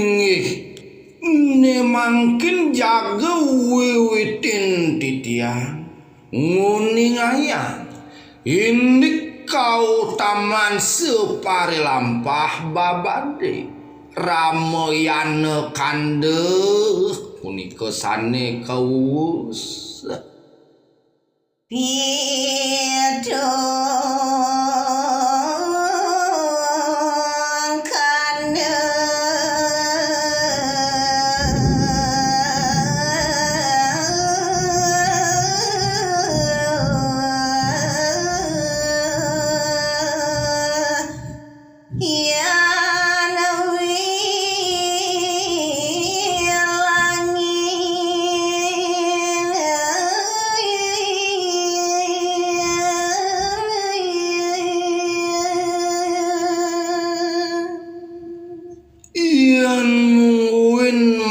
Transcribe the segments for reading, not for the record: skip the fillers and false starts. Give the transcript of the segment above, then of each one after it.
inggih ne mangkin jaga wiwitin titiang nguning ayang indik kau taman separi lampah babade ramoyane kandeh punika sane kaus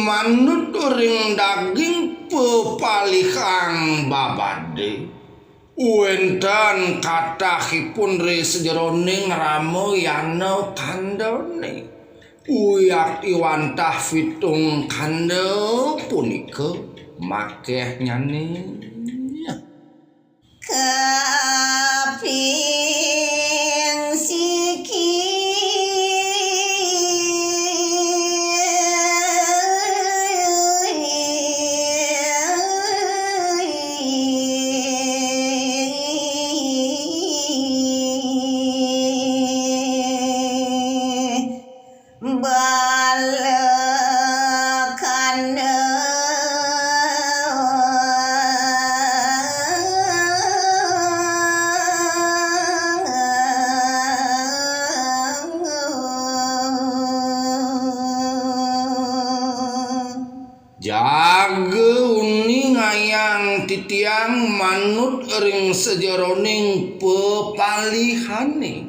manut ring daging pepalihang babade wenten kathahipun re sejeroning ramoyana kandhane uyak iwantah fitung kandhe punika makeh nyane kaping siki jaga uning ayang titiang manut ring sejeroning pepalihane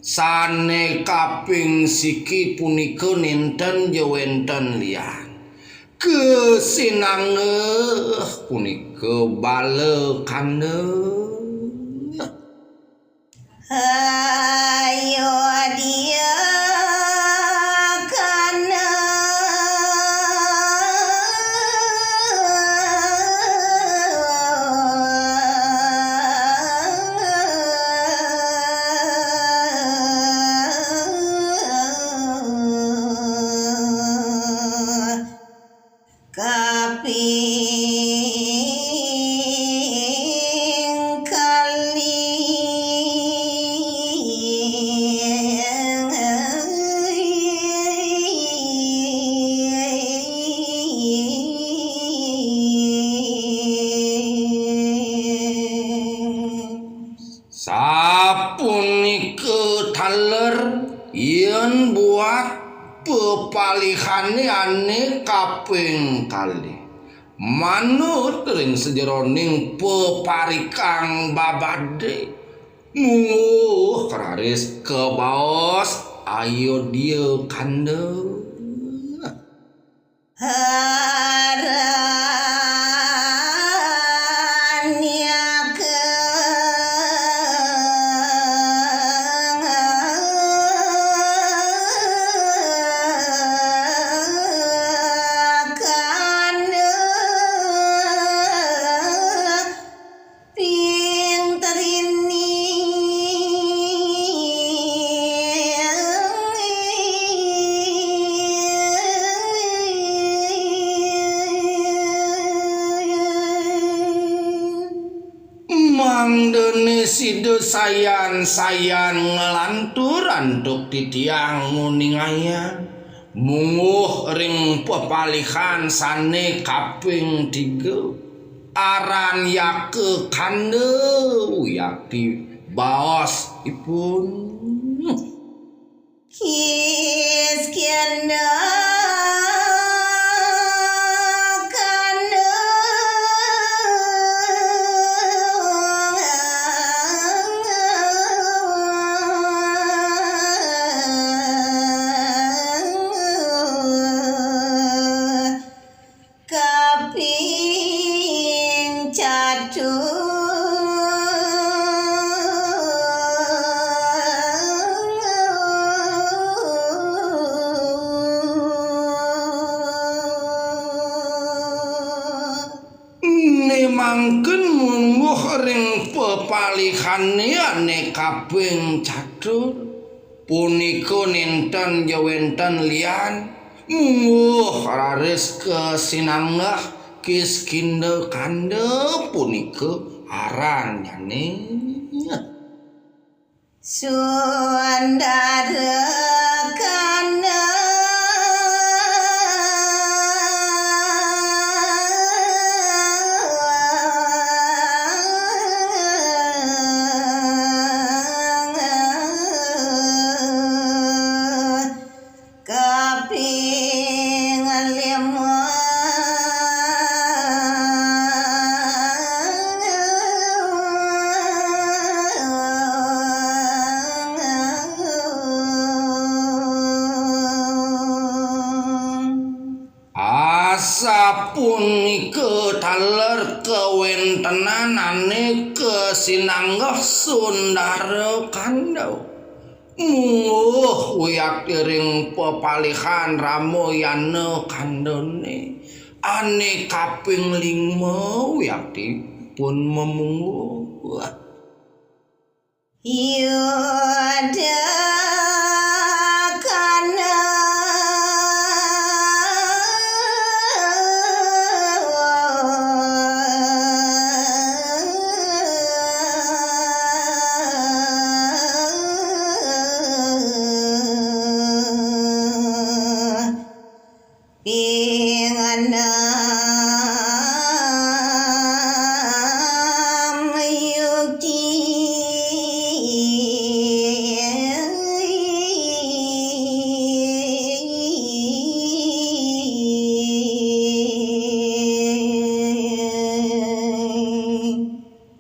sane kaping siki punika ninten jewenten liyan kesinangeh punika bale kandeh ayo dia kaping kali sapunika taler yen buat pepalihane ane kaping kali manut ring sejeroning peparikang babade munguh keraris kebaos ayo dia kandeh mangdene sida sayan ngelantur antuk titiang nguning ayang munguh ring pepalihan sane kaping 3 aran yake kandeh yakti baos ipun kiskiana mangken mungguh ring pepalihanane kaping catur punika ninten ya wenten liyan mungguh raris kesinanggah Kiskindha Kanda punika aran nyane Sundara Kanda kaping 5 sapunika taler kawentenanane kesinanggah Sundara Kanda mungguh wiyakti ring pepalihan Ramayana kandhane ane kaping 5 wiyakti pun memungguh Yudha Kana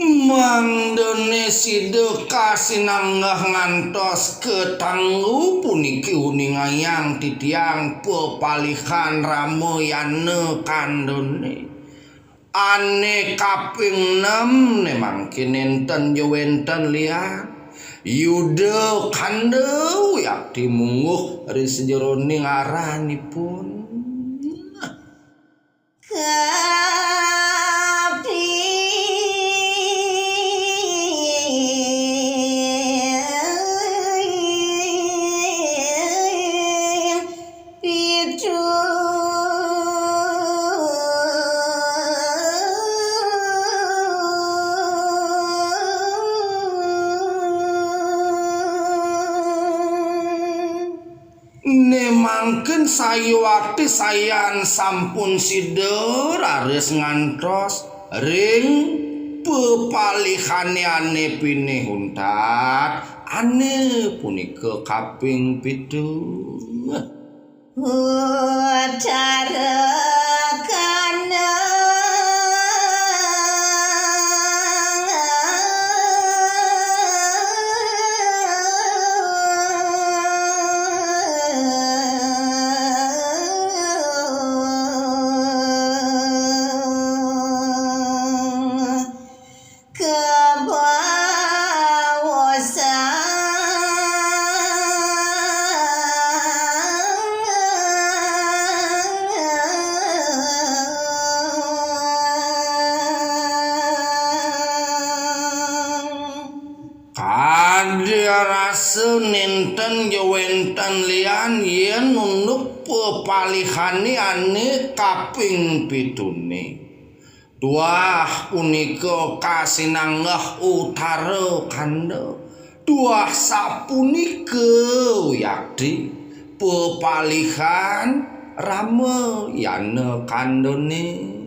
mangdene sida kasinanggah ngantos ketanggu puniki uningayang titiang pepalihan Ramayana kandhane ane kaping 6 nemangke nenten ya wenten liyan Yudha Kanda wiyakti mungguh ri sejeroning aranipun nemangken sayuwakti sayan sampun sida raris ngantos ring pepalihane ane pinihuntat ane punika kaping 7 Udara Kana rasa ninten ya wenten liyan yen nunduk pepalihane ane kaping 7 tuah punika kasinanggah Utara Kanda tuah sapunika wiyakti pepalihan Ramayana kandhane